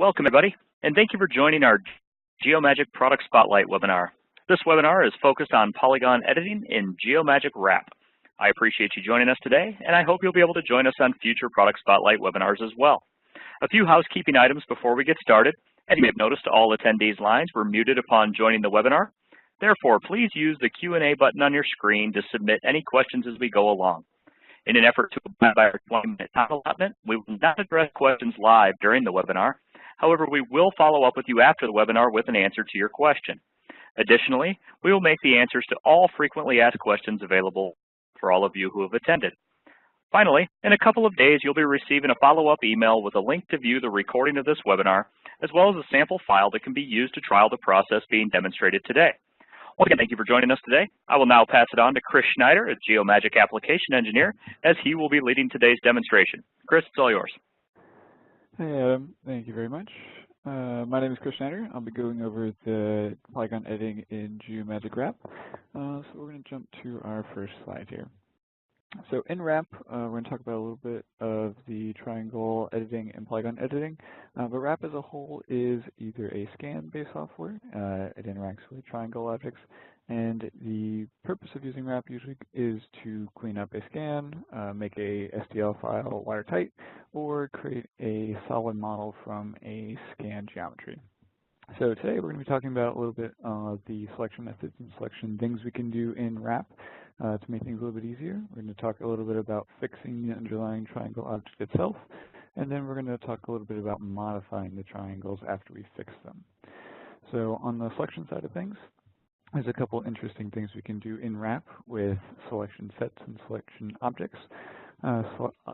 Welcome, everybody, and thank you for joining our Geomagic Product Spotlight webinar. This webinar is focused on Polygon editing in Geomagic Wrap. I appreciate you joining us today, and I hope you'll be able to join us on future Product Spotlight webinars as well. A few housekeeping items before we get started. As you may have noticed, all attendees' lines were muted upon joining the webinar. Therefore, please use the Q&A button on your screen to submit any questions as we go along. In an effort to abide by our 20-minute time allotment, we will not address questions live during the webinar. However, we will follow up with you after the webinar with an answer to your question. Additionally, we will make the answers to all frequently asked questions available for all of you who have attended. Finally, in a couple of days, you'll be receiving a follow-up email with a link to view the recording of this webinar, as well as a sample file that can be used to trial the process being demonstrated today. Once again, thank you for joining us today. I will now pass it on to Chris Schneider, a Geomagic application engineer, as he will be leading today's demonstration. Chris, it's all yours. Hey Adam, thank you very much. My name is Chris Schneider. I'll be going over the Polygon editing in Geomagic Wrap. So we're going to jump to our first slide here. So in Wrap, we're going to talk about a little bit of the triangle editing and Polygon editing. But Wrap as a whole is either a scan-based software. It interacts with triangle objects. And the purpose of using Wrap usually is to clean up a scan, make a STL file watertight, or create a solid model from a scan geometry. So today we're going to be talking about a little bit of the selection methods and selection things we can do in Wrap to make things a little bit easier. We're going to talk a little bit about fixing the underlying triangle object itself, and then we're going to talk a little bit about modifying the triangles after we fix them. So on the selection side of things, there's a couple interesting things we can do in Wrap with selection sets and selection objects.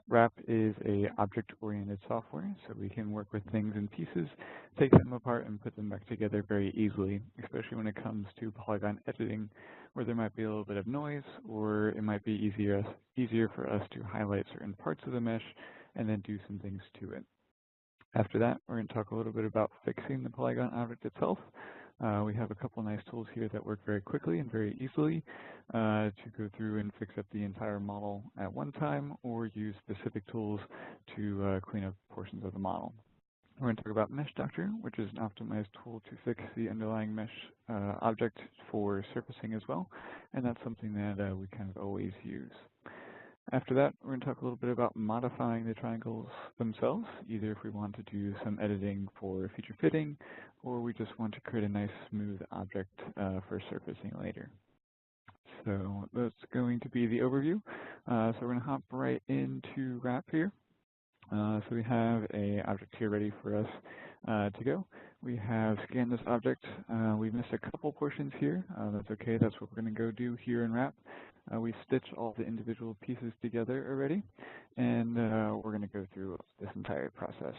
Wrap is a object-oriented software, so we can work with things in pieces, take them apart, and put them back together very easily, especially when it comes to Polygon editing, where there might be a little bit of noise, or it might be easier for us to highlight certain parts of the mesh and then do some things to it. After that, we're going to talk a little bit about fixing the Polygon object itself. We have a couple nice tools here that work very quickly and very easily to go through and fix up the entire model at one time, or use specific tools to clean up portions of the model. We're going to talk about Mesh Doctor, which is an optimized tool to fix the underlying mesh object for surfacing as well, and that's something that we kind of always use. After that, we're going to talk a little bit about modifying the triangles themselves, either if we want to do some editing for feature fitting, or we just want to create a nice smooth object for surfacing later. So that's going to be the overview. So we're going to hop right into Wrap here. So we have an object here ready for us to go. We have scanned this object. We missed a couple portions here. That's okay. That's what we're going to go do here in Wrap. We stitched all the individual pieces together already, and we're going to go through this entire process.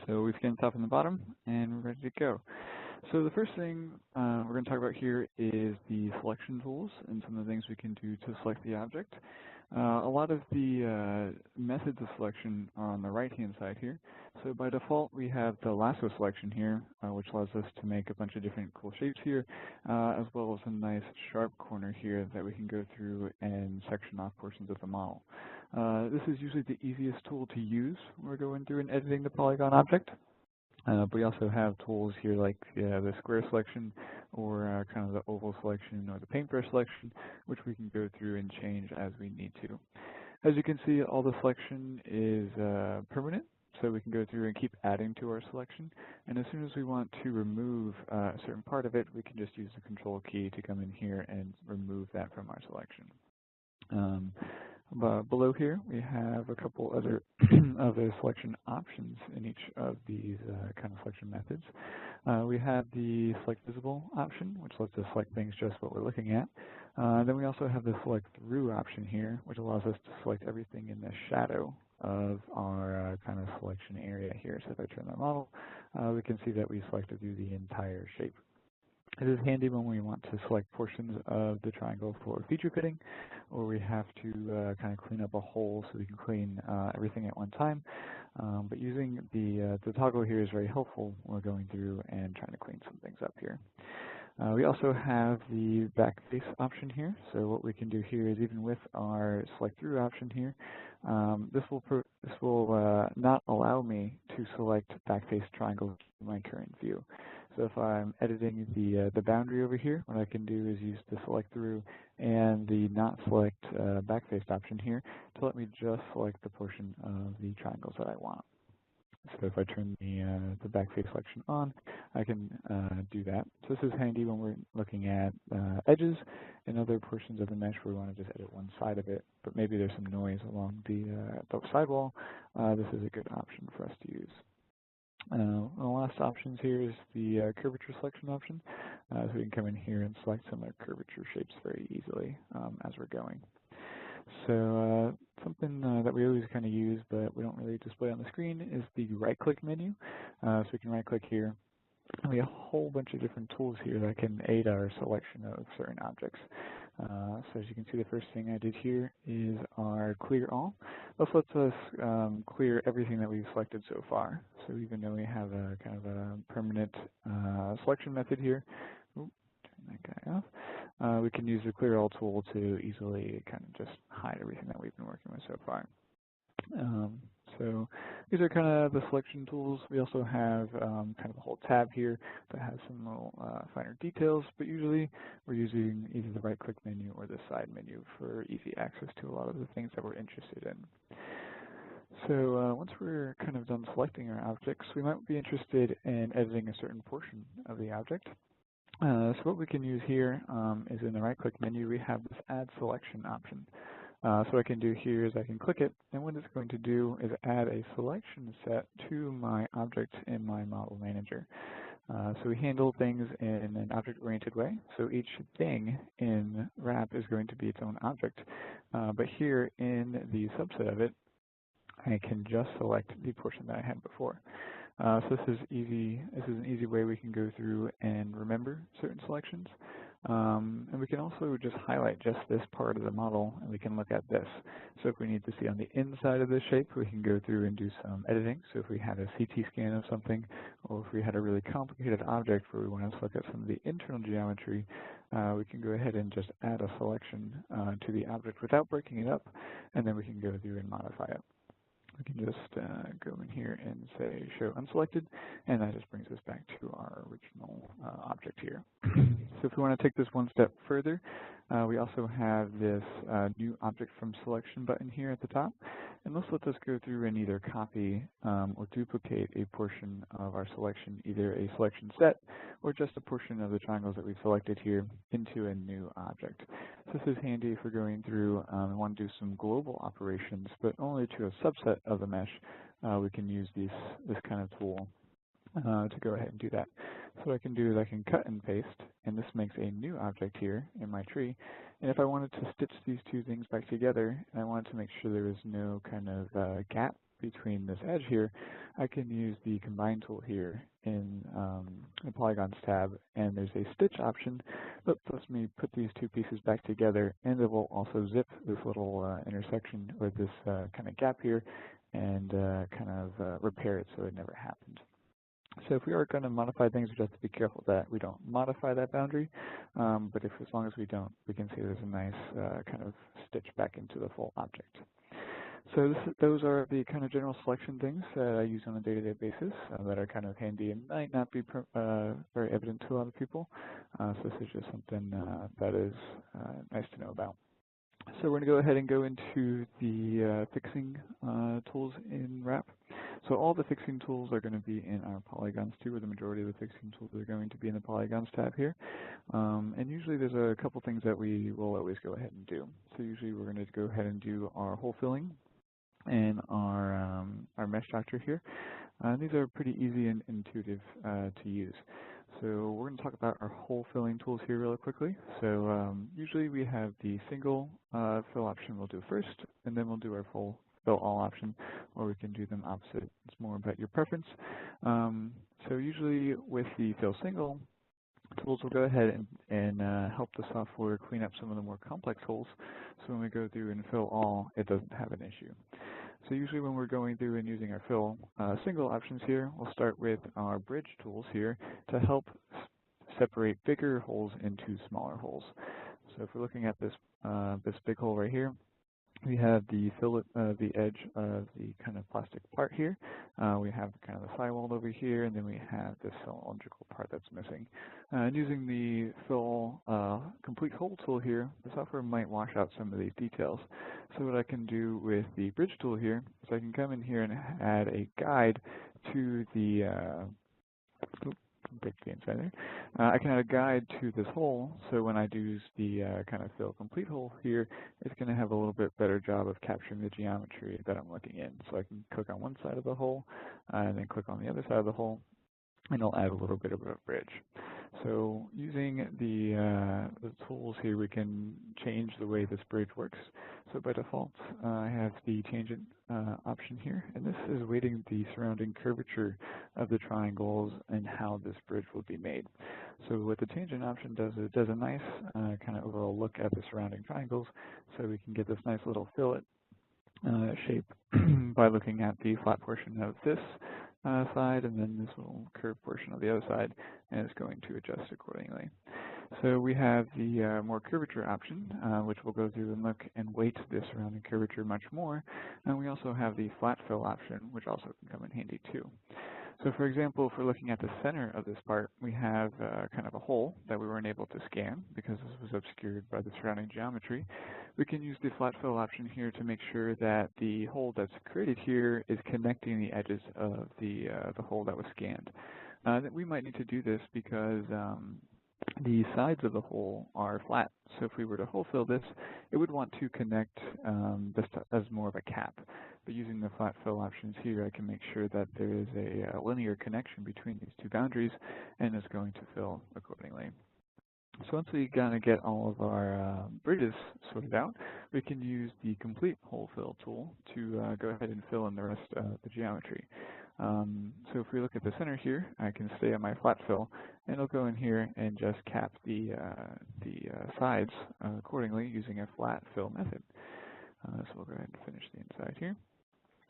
So we've scanned the top and the bottom, and we're ready to go. So the first thing we're going to talk about here is the selection tools and some of the things we can do to select the object. A lot of the methods of selection are on the right-hand side here. So by default, we have the lasso selection here, which allows us to make a bunch of different cool shapes here, as well as a nice sharp corner here that we can go through and section off portions of the model. This is usually the easiest tool to use when we're going through and editing the Polygon object. But we also have tools here like the square selection, or kind of the oval selection, or the paintbrush selection, which we can go through and change as we need to. As you can see, all the selection is permanent, so we can go through and keep adding to our selection. And as soon as we want to remove a certain part of it, we can just use the control key to come in here and remove that from our selection. Below here, we have a couple other other selection options in each of these kind of selection methods. We have the Select Visible option, which lets us select things just what we're looking at. Then we also have the Select Through option here, which allows us to select everything in the shadow of our kind of selection area here. So if I turn the model, we can see that we selected through the entire shape. It is handy when we want to select portions of the triangle for feature fitting, or we have to kind of clean up a hole so we can clean everything at one time. But using the toggle here is very helpful when we're going through and trying to clean some things up here. We also have the back face option here. So what we can do here is, even with our select through option here, This will not allow me to select backface triangles in my current view. So if I'm editing the boundary over here, what I can do is use the select through and the not select backface option here to let me just select the portion of the triangles that I want. So if I turn the backface selection on, I can do that. So this is handy when we're looking at edges and other portions of the mesh where we want to just edit one side of it, but maybe there's some noise along the sidewall. This is a good option for us to use. The last options here is the curvature selection option. So we can come in here and select some of our curvature shapes very easily as we're going. So something that we always kind of use, but we don't really display on the screen, is the right-click menu. So we can right-click here. And we have a whole bunch of different tools here that can aid our selection of certain objects. So as you can see, the first thing I did here is our clear all. This lets us clear everything that we've selected so far. So even though we have a kind of a permanent selection method here, turn that guy off. We can use the clear all tool to easily kind of just hide everything that we've been working with so far. So these are kind of the selection tools. We also have kind of a whole tab here that has some little finer details, but usually we're using either the right-click menu or the side menu for easy access to a lot of the things that we're interested in. So once we're kind of done selecting our objects, we might be interested in editing a certain portion of the object. So what we can use here is in the right-click menu, we have this Add Selection option. So what I can do here is I can click it, and what it's going to do is add a selection set to my object in my model manager. So we handle things in an object-oriented way. So each thing in wrap is going to be its own object. But here in the subset of it, I can just select the portion that I had before. So this is easy. This is an easy way we can go through and remember certain selections. And we can also just highlight just this part of the model, and we can look at this. So if we need to see on the inside of the shape, we can go through and do some editing. So if we had a CT scan of something, or if we had a really complicated object where we want to look at some of the internal geometry, we can go ahead and just add a selection to the object without breaking it up, and then we can go through and modify it. We can just go in here and say show unselected, and that just brings us back to our original object here. So if we want to take this one step further, we also have this new object from selection button here at the top, and this lets us go through and either copy or duplicate a portion of our selection, either a selection set or just a portion of the triangles that we've selected here into a new object. So this is handy if we're going through and want to do some global operations, but only to a subset of the mesh. We can use this kind of tool to go ahead and do that. So what I can do is I can cut and paste, and this makes a new object here in my tree. And if I wanted to stitch these two things back together, and I wanted to make sure there was no kind of gap between this edge here, I can use the Combine tool here in the Polygons tab, and there's a stitch option that lets me put these two pieces back together, and it will also zip this little intersection or this kind of gap here and kind of repair it so it never happened. So if we are going to modify things, we have to be careful that we don't modify that boundary, but as long as we don't, we can see there's a nice kind of stitch back into the full object. So those are the kind of general selection things that I use on a day-to-day basis that are kind of handy and might not be very evident to a lot of people. So this is just something that is nice to know about. So we're going to go ahead and go into the fixing tools in wrap. So all the fixing tools are going to be in our Polygons too, or the majority of the fixing tools are going to be in the Polygons tab here. And usually there's a couple things that we will always go ahead and do. So usually we're going to go ahead and do our hole filling and our mesh doctor here. These are pretty easy and intuitive to use. So we're going to talk about our hole filling tools here really quickly. So usually we have the single fill option we'll do first, and then we'll do our full fill all option, or we can do them opposite. It's more about your preference. So usually with the fill single tools, we'll go ahead and help the software clean up some of the more complex holes. So when we go through and fill all, it doesn't have an issue. So usually when we're going through and using our fill single options here, we'll start with our bridge tools here to help separate bigger holes into smaller holes. So if we're looking at this big hole right here, We have the fillet, the edge of the kind of plastic part here. We have kind of the sidewall over here, and then we have this cylindrical part that's missing. And using the fill complete hole tool here, the software might wash out some of these details. So what I can do with the bridge tool here is I can come in here and add a guide to the break the inside there. I can add a guide to this hole, so when I do the kind of fill complete hole here, it's going to have a little bit better job of capturing the geometry that I'm looking in. So I can click on one side of the hole, and then click on the other side of the hole, and it'll add a little bit of a bridge. So using the tools here, we can change the way this bridge works. So by default, I have the tangent option here, and this is weighting the surrounding curvature of the triangles and how this bridge will be made. So what the tangent option does is it does a nice kind of overall look at the surrounding triangles, so we can get this nice little fillet shape by looking at the flat portion of this side and then this little curved portion of the other side, and it's going to adjust accordingly. So we have the more curvature option, which will go through and look and weight the surrounding curvature much more, and we also have the flat fill option, which also can come in handy too. So for example, if we're looking at the center of this part, we have kind of a hole that we weren't able to scan because this was obscured by the surrounding geometry. We can use the flat fill option here to make sure that the hole that's created here is connecting the edges of the hole that was scanned. We might need to do this because the sides of the hole are flat. So if we were to hole fill this, it would want to connect this as more of a cap. But using the flat fill options here, I can make sure that there is a linear connection between these two boundaries, and it's going to fill accordingly. So once we kind of get all of our bridges sorted out, we can use the complete hole fill tool to go ahead and fill in the rest of the geometry. So if we look at the center here, I can stay on my flat fill, and I'll go in here and just cap the sides accordingly using a flat fill method. So we'll go ahead and finish the inside here.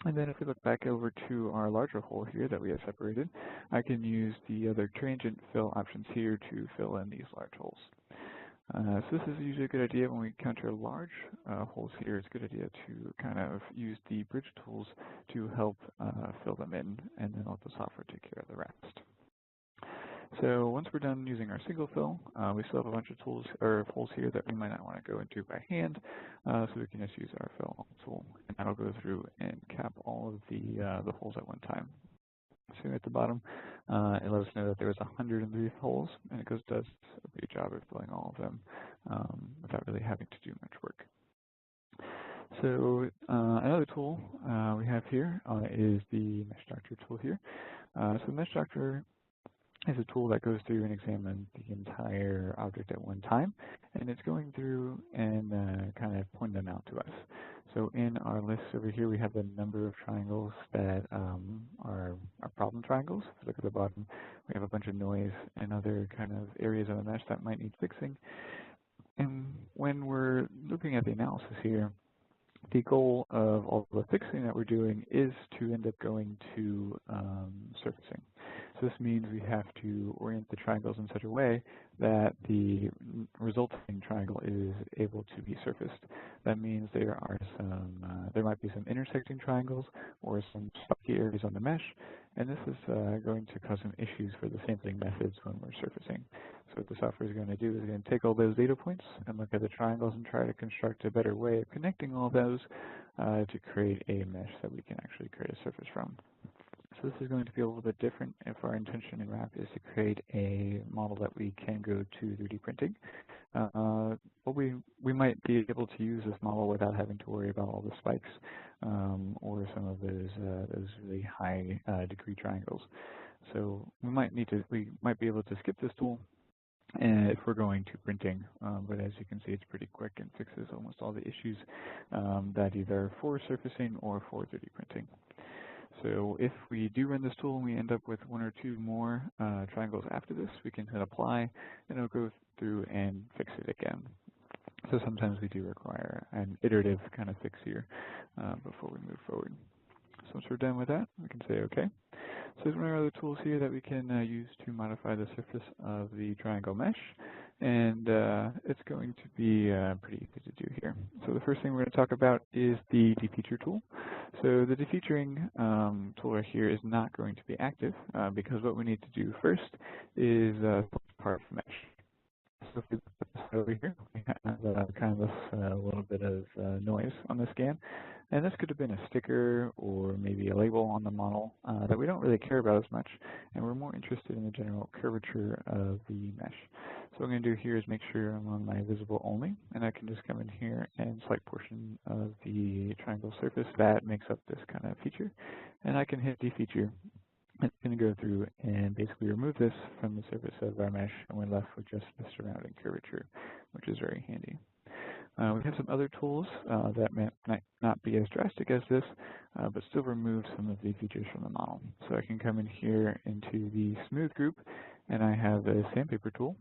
And then if we look back over to our larger hole here that we have separated, I can use the other tangent fill options here to fill in these large holes. So this is usually a good idea when we encounter large holes here. It's a good idea to kind of use the bridge tools to help fill them in, and then let the software take care of the rest. So once we're done using our single fill, we still have a bunch of tools or holes here that we might not want to go into by hand, so we can just use our fill tool, and that'll go through and cap all of the holes at one time. So at the bottom, it lets us know that there was 103 holes, and it does a great job of filling all of them without really having to do much work. So another tool we have here is the Mesh Doctor tool here. So Mesh Doctor is a tool that goes through and examines the entire object at one time, and it's going through and kind of pointing them out to us. So in our list over here, we have the number of triangles that are problem triangles. If you look at the bottom, we have a bunch of noise and other kind of areas of the mesh that might need fixing. And when we're looking at the analysis here, the goal of all the fixing that we're doing is to end up going to surfacing. So this means we have to orient the triangles in such a way that the resulting triangle is able to be surfaced. That means there might be some intersecting triangles or some stocky areas on the mesh, and this is going to cause some issues for the sampling methods when we're surfacing. So what the software is going to do is going to take all those data points and look at the triangles and try to construct a better way of connecting all those to create a mesh that we can actually create a surface from. So this is going to be a little bit different if our intention in RAP is to create a model that we can go to 3D printing. But we might be able to use this model without having to worry about all the spikes or some of those really high degree triangles. So we might be able to skip this tool if we're going to printing, but as you can see, it's pretty quick and fixes almost all the issues that either for surfacing or for 3D printing. So if we do run this tool and we end up with one or two more triangles after this, we can hit apply, and it'll go through and fix it again. So sometimes we do require an iterative kind of fix here before we move forward. So once we're done with that, we can say OK. So there's one of our other tools here that we can use to modify the surface of the triangle mesh. and it's going to be pretty easy to do here. So the first thing we're going to talk about is the defeature tool. So the defeaturing tool right here is not going to be active because what we need to do first is part of mesh. So if we put this over here, we have kind of this little bit of noise on the scan. And this could have been a sticker or maybe a label on the model that we don't really care about as much, and we're more interested in the general curvature of the mesh. So what I'm going to do here is make sure I'm on my visible only, and I can just come in here and select portion of the triangle surface that makes up this kind of feature, and I can hit defeature. It's going to go through and basically remove this from the surface of our mesh, and we're left with just the surrounding curvature, which is very handy. We have some other tools that might not be as drastic as this, but still remove some of the features from the model. So I can come in here into the smooth group, and I have a sandpaper tool.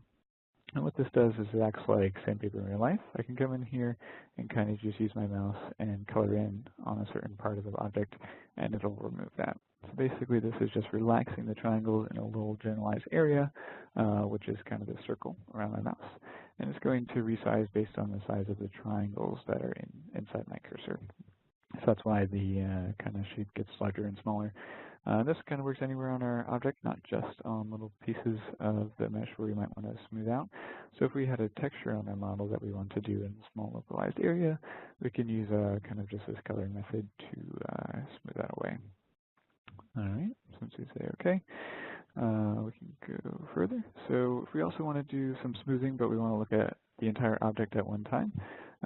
And what this does is it acts like sandpaper in real life. I can come in here and kind of just use my mouse and color in on a certain part of the object, and it'll remove that. So basically this is just relaxing the triangles in a little generalized area, which is kind of the circle around my mouse. And it's going to resize based on the size of the triangles that are inside my cursor. So that's why the kind of shape gets larger and smaller. This kind of works anywhere on our object, not just on little pieces of the mesh where we might want to smooth out. So if we had a texture on our model that we want to do in a small localized area, we can use kind of just this coloring method to smooth that away. All right, since we say OK, we can go further. So if we also want to do some smoothing, but we want to look at the entire object at one time,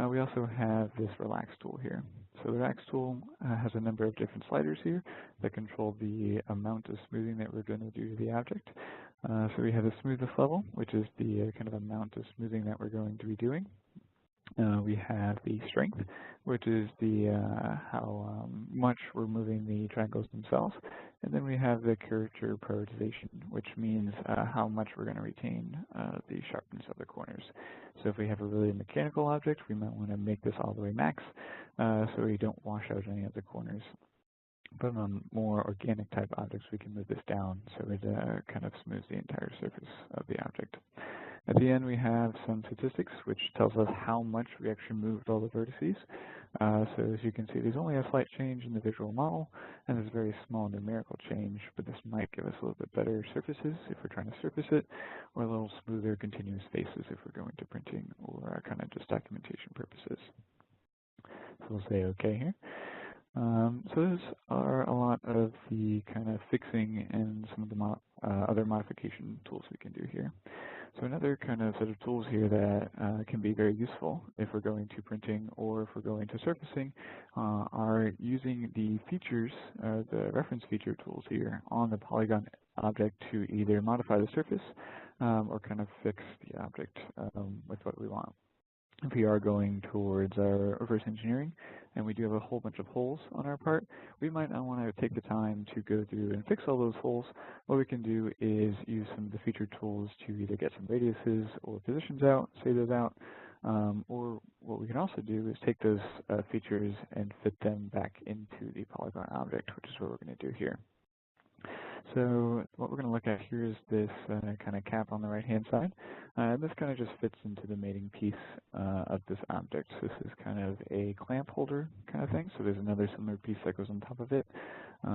we also have this relax tool here. So the relax tool has a number of different sliders here that control the amount of smoothing that we're going to do to the object. So we have the smoothest level, which is the kind of amount of smoothing that we're going to be doing. We have the strength, which is the how much we're moving the triangles themselves. And then we have the curvature prioritization, which means how much we're going to retain the sharpness of the corners. So if we have a really mechanical object, we might want to make this all the way max so we don't wash out any of the corners. But on more organic type objects, we can move this down so it kind of smooths the entire surface of the object. At the end, we have some statistics, which tells us how much we actually moved all the vertices. So as you can see, there's only a slight change in the visual model, and there's a very small numerical change, but this might give us a little bit better surfaces if we're trying to surface it, or a little smoother continuous faces if we're going to printing or kind of just documentation purposes. So we'll say OK here. So those are a lot of the kind of fixing and some of the other modification tools we can do here. So another kind of set of tools here that can be very useful if we're going to printing or if we're going to surfacing are using the features, the reference feature tools here on the Polygon object to either modify the surface or kind of fix the object with what we want. If we are going towards our reverse engineering and we do have a whole bunch of holes on our part, we might not want to take the time to go through and fix all those holes. What we can do is use some of the feature tools to either get some radiuses or positions out, save those out, or what we can also do is take those features and fit them back into the Polygon object, which is what we're going to do here. So what we're going to look at here is this kind of cap on the right-hand side. This kind of just fits into the mating piece of this object. So this is kind of a clamp holder kind of thing. So there's another similar piece that goes on top of it.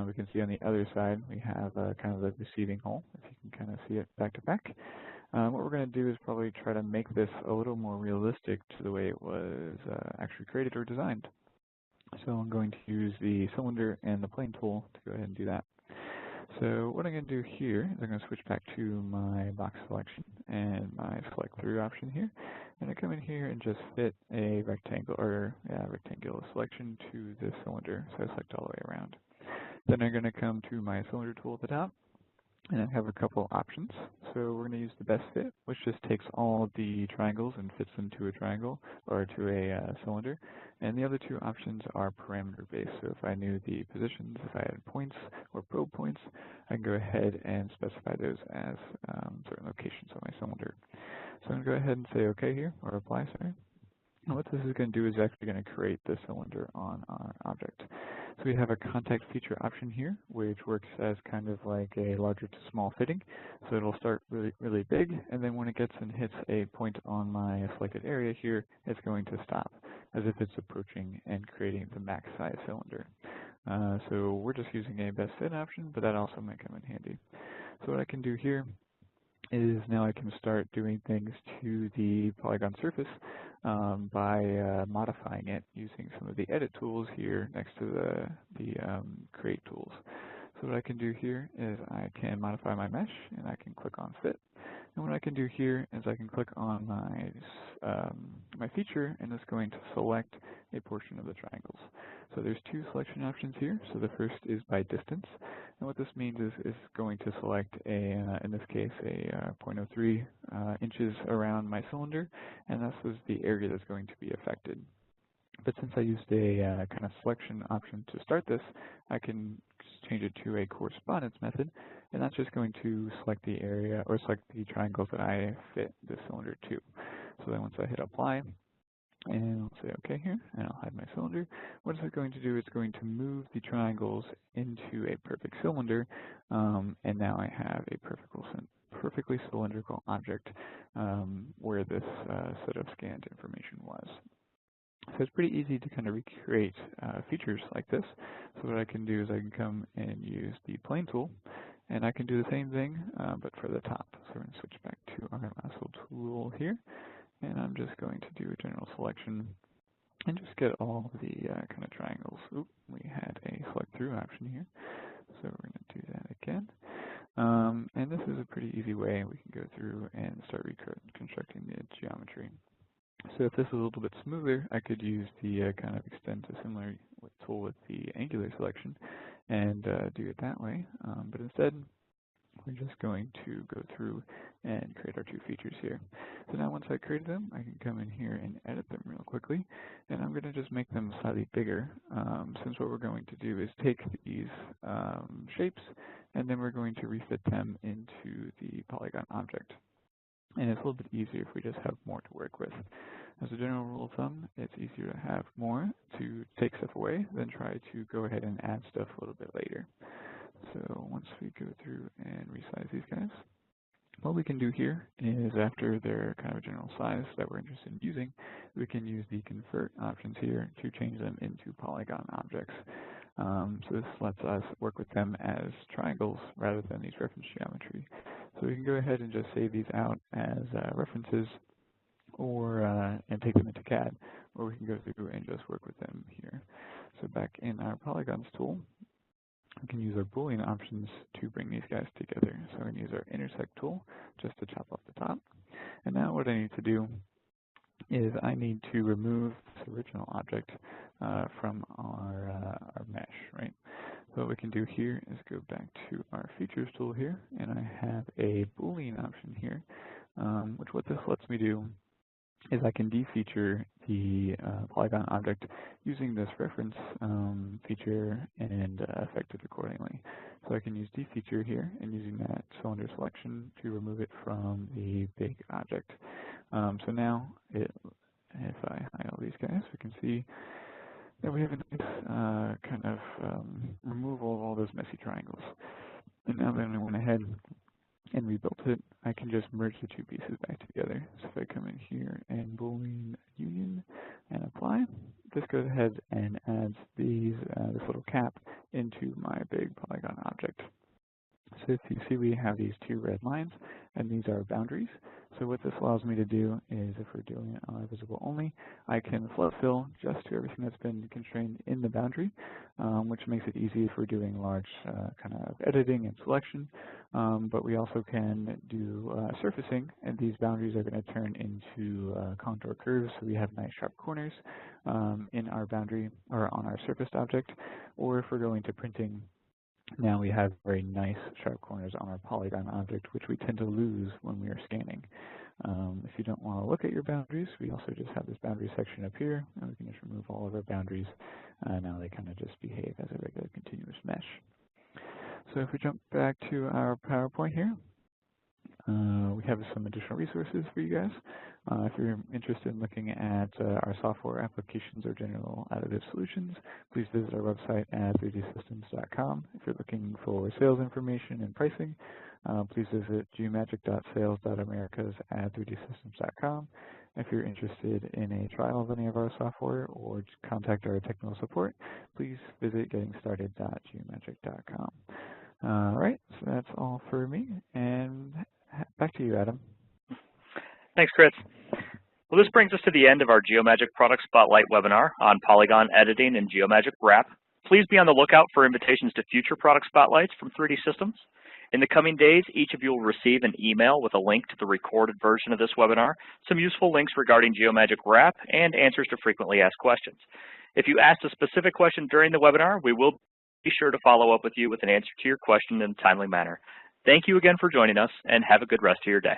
We can see on the other side we have kind of the receiving hole, if you can kind of see it back to back. What we're going to do is probably try to make this a little more realistic to the way it was actually created or designed. So I'm going to use the cylinder and the plane tool to go ahead and do that. So what I'm going to do here is I'm going to switch back to my box selection and my select through option here. And I come in here and just fit a rectangle or rectangular selection to the cylinder. So I select all the way around. Then I'm going to come to my cylinder tool at the top. And I have a couple options. So we're going to use the best fit, which just takes all of the triangles and fits them to a triangle or to a cylinder. And the other two options are parameter based. So if I knew the positions, if I had points or probe points, I can go ahead and specify those as certain locations on my cylinder. So I'm going to go ahead and say OK here, or apply, sorry. And what this is going to do is actually going to create the cylinder on our object. So we have a contact feature option here, which works as kind of like a larger to small fitting. So it'll start really big, and then when it gets and hits a point on my selected area here, it's going to stop, as if it's approaching and creating the max size cylinder. So we're just using a best fit option, but that also might come in handy. So what I can do here is now I can start doing things to the polygon surface by modifying it using some of the edit tools here next to the create tools. So what I can do here is I can modify my mesh, and I can click on fit. And what I can do here is I can click on my feature, and it's going to select a portion of the triangles. So there's two selection options here. So the first is by distance, and what this means is it's going to select in this case, a 0.03 inches around my cylinder, and this is the area that's going to be affected. But since I used a kind of selection option to start this, I can change it to a correspondence method, and that's just going to select the area or select the triangles that I fit the cylinder to. So then once I hit apply, and I'll say OK here, and I'll hide my cylinder, what is it going to do? It's going to move the triangles into a perfect cylinder, and now I have a perfectly cylindrical object where this set of scanned information was. So it's pretty easy to kind of recreate features like this. So what I can do is I can come and use the plane tool, and I can do the same thing, but for the top. So we're going to switch back to our lasso tool here, and I'm just going to do a general selection and just get all the kind of triangles. Oop, we had a select through option here, so we're going to do that again. And this is a pretty easy way we can go through and start reconstructing the geometry. So if this is a little bit smoother, I could use the kind of extend to similar tool with the angular selection and do it that way. But instead, we're just going to go through and create our two features here. So now once I created them, I can come in here and edit them real quickly. And I'm going to just make them slightly bigger, since what we're going to do is take these shapes, and then we're going to refit them into the polygon object. And it's a little bit easier if we just have more to work with. As a general rule of thumb, it's easier to have more to take stuff away than try to go ahead and add stuff a little bit later. So once we go through and resize these guys, what we can do here is after their kind of general size that we're interested in using, we can use the convert options here to change them into polygon objects. So this lets us work with them as triangles rather than these reference geometry. So we can go ahead and just save these out as references, or and take them into CAD, or we can go through and just work with them here. So back in our polygons tool, we can use our Boolean options to bring these guys together. So we can use our intersect tool just to chop off the top. And now what I need to do is I need to remove this original object from our mesh, right? So what we can do here is go back to our features tool here, and I have a Boolean option here, which what this lets me do is I can defeature the polygon object using this reference feature and affect it accordingly. So I can use defeature here and using that cylinder selection to remove it from the big object. So now if I hide all these guys, we can see that we have a nice kind of removal of all those messy triangles. And now that I went ahead and rebuilt it, I can just merge the two pieces back together. So if I come in here and Boolean union and apply, this goes ahead and adds these this little cap into my big polygon object. So if you see, we have these two red lines, and these are boundaries. So what this allows me to do is, if we're doing it on visible only, I can float fill just to everything that's been constrained in the boundary, which makes it easy if we're doing large kind of editing and selection. But we also can do surfacing, and these boundaries are going to turn into contour curves, so we have nice sharp corners in our boundary or on our surfaced object. Or if we're going to printing, now we have very nice sharp corners on our polygon object, which we tend to lose when we are scanning. If you don't want to look at your boundaries, we also just have this boundary section up here, and we can just remove all of our boundaries. Now they kind of just behave as a regular continuous mesh. So if we jump back to our PowerPoint here, We have some additional resources for you guys. If you're interested in looking at our software applications or general additive solutions, please visit our website at 3dsystems.com. If you're looking for sales information and pricing, please visit geomagic.sales.americas at 3dsystems.com. If you're interested in a trial of any of our software or contact our technical support, please visit gettingstarted.geomagic.com. All right, so that's all for me, and back to you, Adam. Thanks, Chris. Well, this brings us to the end of our Geomagic Product Spotlight webinar on Polygon editing in Geomagic Wrap. Please be on the lookout for invitations to future product spotlights from 3D Systems. In the coming days, each of you will receive an email with a link to the recorded version of this webinar, some useful links regarding Geomagic Wrap, and answers to frequently asked questions. If you asked a specific question during the webinar, we will be sure to follow up with you with an answer to your question in a timely manner. Thank you again for joining us, and have a good rest of your day.